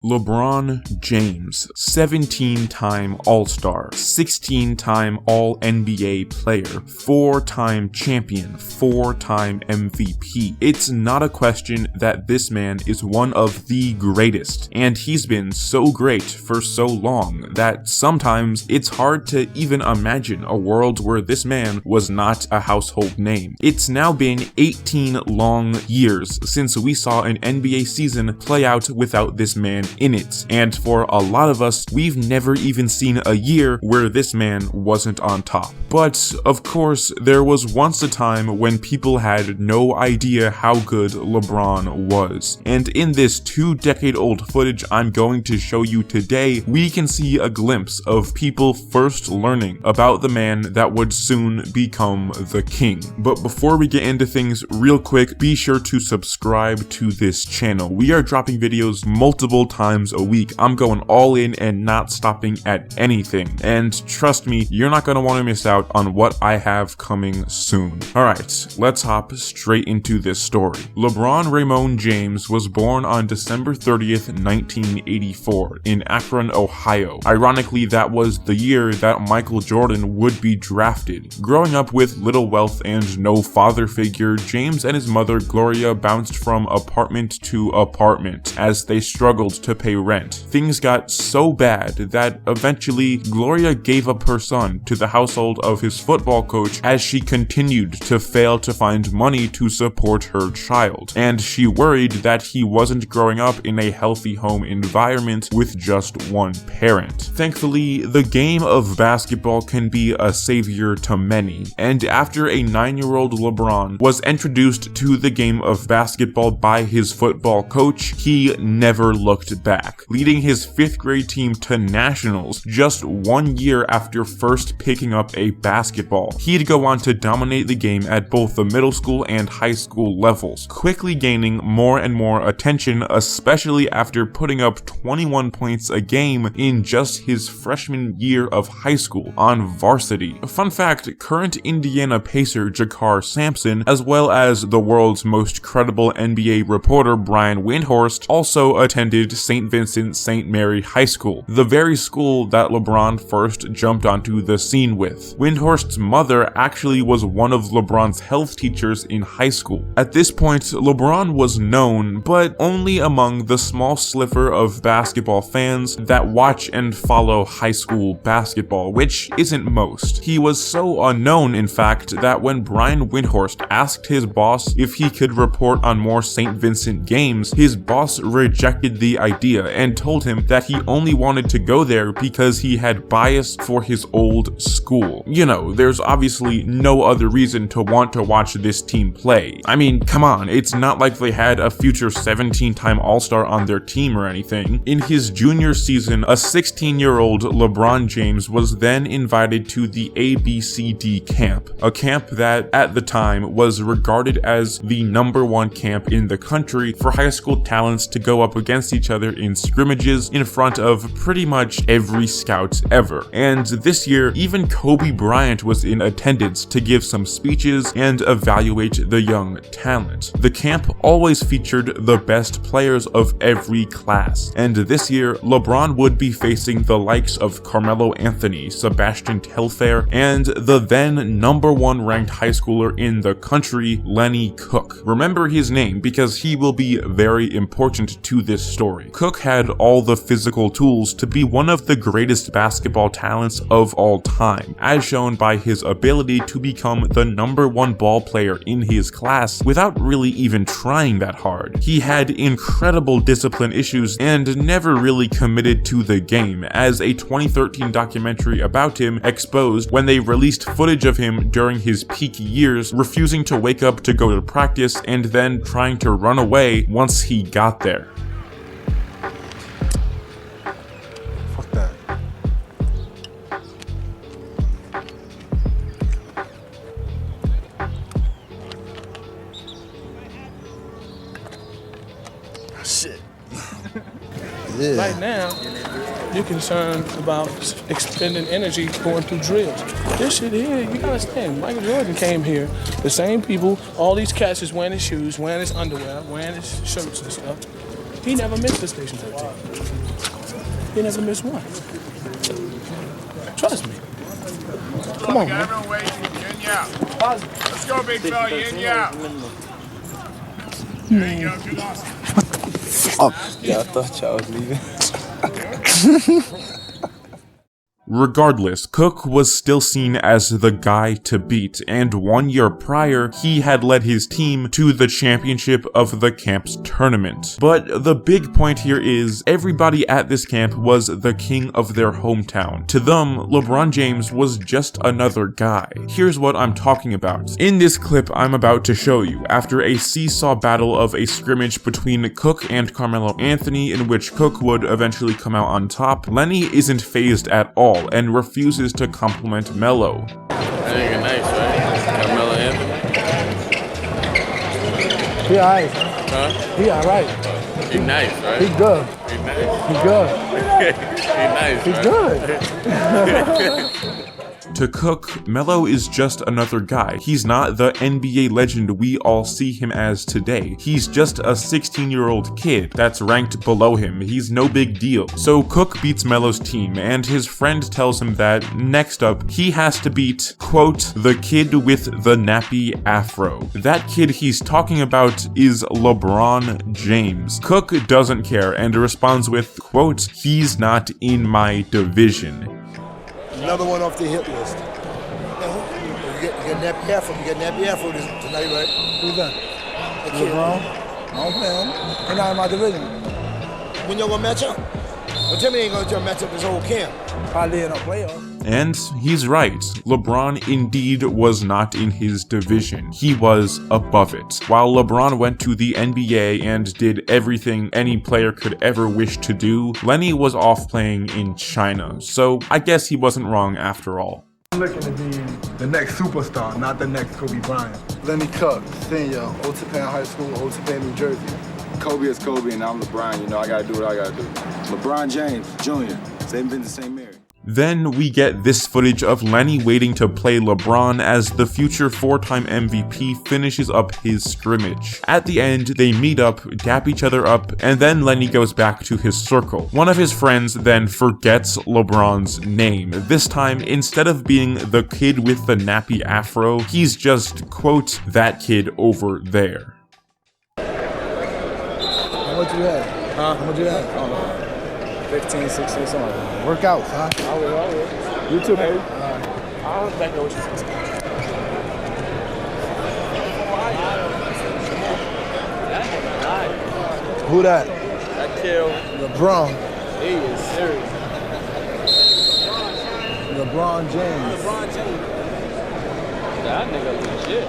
LeBron James, 17-time All-Star, 16-time All-NBA player, 4-time champion, 4-time MVP. It's not a question that this man is one of the greatest, and he's been so great for so long that sometimes it's hard to even imagine a world where this man was not a household name. It's now been 18 long years since we saw an NBA season play out without this man in it, and for a lot of us, we've never even seen a year where this man wasn't on top. But of course, there was once a time when people had no idea how good LeBron was, and in this 2-decade-old footage I'm going to show you today, we can see a glimpse of people first learning about the man that would soon become the king. But before we get into things real quick, be sure to subscribe to this channel. We are dropping videos multiple times a week. I'm going all in and not stopping at anything. And trust me, you're not going to want to miss out on what I have coming soon. Alright, let's hop straight into this story. LeBron Raymond James was born on December 30th, 1984 in Akron, Ohio. Ironically, that was the year that Michael Jordan would be drafted. Growing up with little wealth and no father figure, James and his mother Gloria bounced from apartment to apartment as they struggled to pay rent. Things got so bad that eventually Gloria gave up her son to the household of his football coach as she continued to fail to find money to support her child, and she worried that he wasn't growing up in a healthy home environment with just one parent. Thankfully, the game of basketball can be a savior to many, and after a 9-year-old LeBron was introduced to the game of basketball by his football coach, he never looked back, leading his 5th grade team to nationals just 1 year after first picking up a basketball. He'd go on to dominate the game at both the middle school and high school levels, quickly gaining more and more attention, especially after putting up 21 points a game in just his freshman year of high school on varsity. Fun fact, current Indiana Pacer Jakar Sampson, as well as the world's most credible NBA reporter Brian Windhorst, also attended St. Vincent St. Mary High School, the very school that LeBron first jumped onto the scene with. Windhorst's mother actually was one of LeBron's health teachers in high school. At this point, LeBron was known, but only among the small sliver of basketball fans that watch and follow high school basketball, which isn't most. He was so unknown, in fact, that when Brian Windhorst asked his boss if he could report on more St. Vincent games, his boss rejected the idea and told him that he only wanted to go there because he had bias for his old school. You know, there's obviously no other reason to want to watch this team play. I mean, come on, it's not like they had a future 17-time All-Star on their team or anything. In his junior season, a 16-year-old LeBron James was then invited to the ABCD camp, a camp that at the time was regarded as the #1 camp in the country for high school talents to go up against each other in scrimmages in front of pretty much every scout ever. And this year, even Kobe Bryant was in attendance to give some speeches and evaluate the young talent. The camp always featured the best players of every class, and this year, LeBron would be facing the likes of Carmelo Anthony, Sebastian Telfair, and the then #1 ranked high schooler in the country, Lenny Cooke. Remember his name because he will be very important to this story. Cooke had all the physical tools to be one of the greatest basketball talents of all time, as shown by his ability to become the #1 ball player in his class without really even trying that hard. He had incredible discipline issues and never really committed to the game, as a 2013 documentary about him exposed when they released footage of him during his peak years, refusing to wake up to go to practice and then trying to run away once he got there. Fuck that. Shit. Yeah. Right now, you're concerned about expending energy going through drills. This shit here, you gotta understand, Michael Jordan came here, the same people, all these cats is wearing his shoes, wearing his underwear, wearing his shirts and stuff. He never missed the Station 13. He never missed one. Trust me. Come on, man. Let's go, big fella. Yin ya. There you go. You lost. Yeah, I thought y'all was leaving. Regardless, Cooke was still seen as the guy to beat, and 1 year prior, he had led his team to the championship of the camp's tournament. But the big point here is, everybody at this camp was the king of their hometown. To them, LeBron James was just another guy. Here's what I'm talking about. In this clip I'm about to show you, after a seesaw battle of a scrimmage between Cooke and Carmelo Anthony, in which Cooke would eventually come out on top, Lenny isn't fazed at all and refuses to compliment Melo. That nigga nice, right? Carmelo Anthony. He alright. Huh? He alright. He nice, right? He good. He nice. He good. He nice, He right? good. To Cooke, Melo is just another guy. He's not the NBA legend we all see him as today. He's just a 16-year-old kid that's ranked below him. He's no big deal. So Cooke beats Melo's team, and his friend tells him that next up, he has to beat, quote, the kid with the nappy afro. That kid he's talking about is LeBron James. Cooke doesn't care and responds with, quote, he's not in my division. Another one off the hit list. You get nappy afro. You get nappy afro tonight, right? Who's that? LeBron. I don't play him. He's not in my division. When y'all gonna match up? Well, tell me you ain't gonna match up this whole camp. Probably in a playoff. And he's right. LeBron indeed was not in his division. He was above it. While LeBron went to the NBA and did everything any player could ever wish to do, Lenny was off playing in China. So I guess he wasn't wrong after all. I'm looking to be the next superstar, not the next Kobe Bryant. Lenny Cooke, senior, Otapan High School, Otapan, New Jersey. Kobe is Kobe and I'm LeBron, you know, I gotta do what I gotta do. LeBron James, Jr., they've been the same area. Then we get this footage of Lenny waiting to play LeBron as the future 4-time MVP finishes up his scrimmage. At the end, they meet up, dap each other up, and then Lenny goes back to his circle. One of his friends then forgets LeBron's name. This time, instead of being the kid with the nappy afro, he's just, quote, that kid over there. How much you had? Huh? How much you had? 15, 16, something like that. Workouts, huh? I will. You too, baby. I'll back up with you. Who that? That kid, LeBron. he is serious. LeBron James. That nigga legit.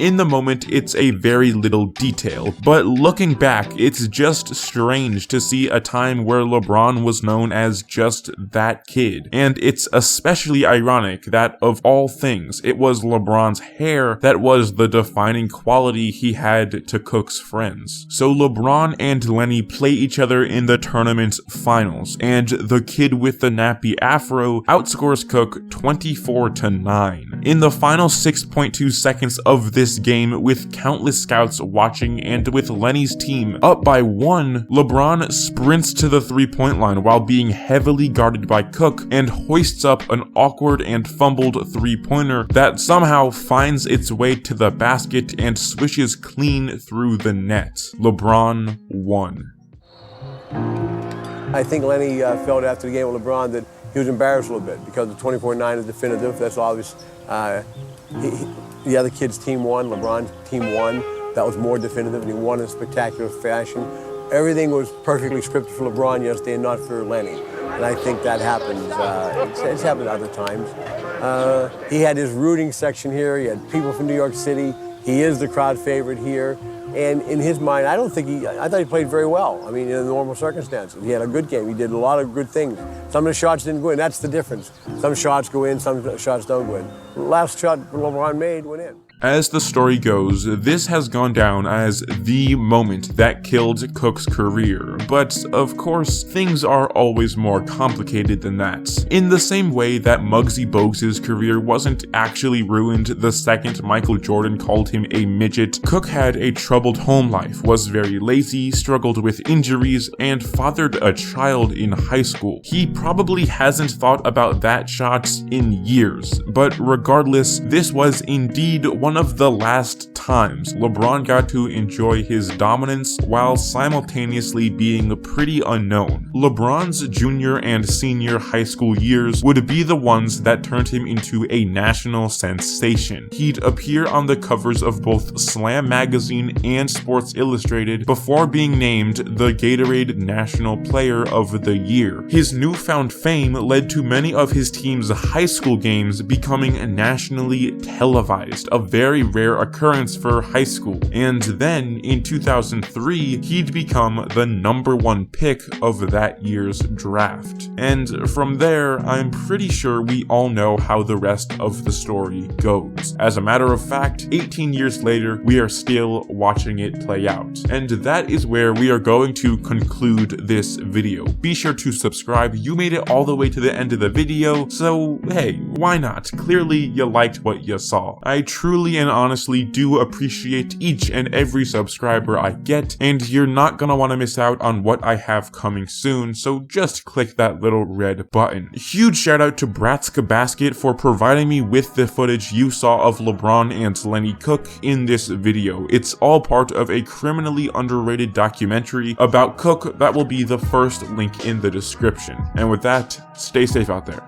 In the moment, it's a very little detail, but looking back, it's just strange to see a time where LeBron was known as just that kid. And it's especially ironic that, of all things, it was LeBron's hair that was the defining quality he had to Cooke's friends. So LeBron and Lenny play each other in the tournament finals, and the kid with the nappy afro outscores Cooke 24-9. In the final 6.2 seconds of this game, with countless scouts watching and with Lenny's team up by 1, LeBron sprints to the three-point line while being heavily guarded by Cooke and hoists up an awkward and fumbled three-pointer that somehow finds its way to the basket and swishes clean through the net. LeBron won. I think Lenny felt after the game with LeBron that he was embarrassed a little bit because the 24-9 is definitive. That's obvious. The other kid's team won, LeBron's team won. That was more definitive, and he won in spectacular fashion. Everything was perfectly scripted for LeBron yesterday and not for Lenny. And I think that happens. It's happened other times. He had his rooting section here. He had people from New York City. He is the crowd favorite here. And in his mind, I thought he played very well. I mean, in the normal circumstances. He had a good game. He did a lot of good things. Some of the shots didn't go in. That's the difference. Some shots go in, some shots don't go in. The last shot LeBron made went in. As the story goes, this has gone down as the moment that killed Cooke's career, but of course, things are always more complicated than that. In the same way that Muggsy Bogues' career wasn't actually ruined the second Michael Jordan called him a midget, Cooke had a troubled home life, was very lazy, struggled with injuries, and fathered a child in high school. He probably hasn't thought about that shot in years, but regardless, this was indeed one of the last times LeBron got to enjoy his dominance while simultaneously being pretty unknown. LeBron's junior and senior high school years would be the ones that turned him into a national sensation. He'd appear on the covers of both Slam magazine and Sports Illustrated before being named the Gatorade National Player of the Year. His newfound fame led to many of his team's high school games becoming nationally televised, a very rare occurrence for high school. And then, in 2003, he'd become the #1 pick of that year's draft. And from there, I'm pretty sure we all know how the rest of the story goes. As a matter of fact, 18 years later, we are still watching it play out. And that is where we are going to conclude this video. Be sure to subscribe. You made it all the way to the end of the video, so hey, why not? Clearly you liked what you saw. I truly and honestly do appreciate each and every subscriber I get, and you're not gonna want to miss out on what I have coming soon, so just click that little red button. Huge shout out to BratskBasket for providing me with the footage you saw of LeBron and Lenny Cooke in this video. It's all part of a criminally underrated documentary about Cooke that will be the first link in the description. And with that, stay safe out there.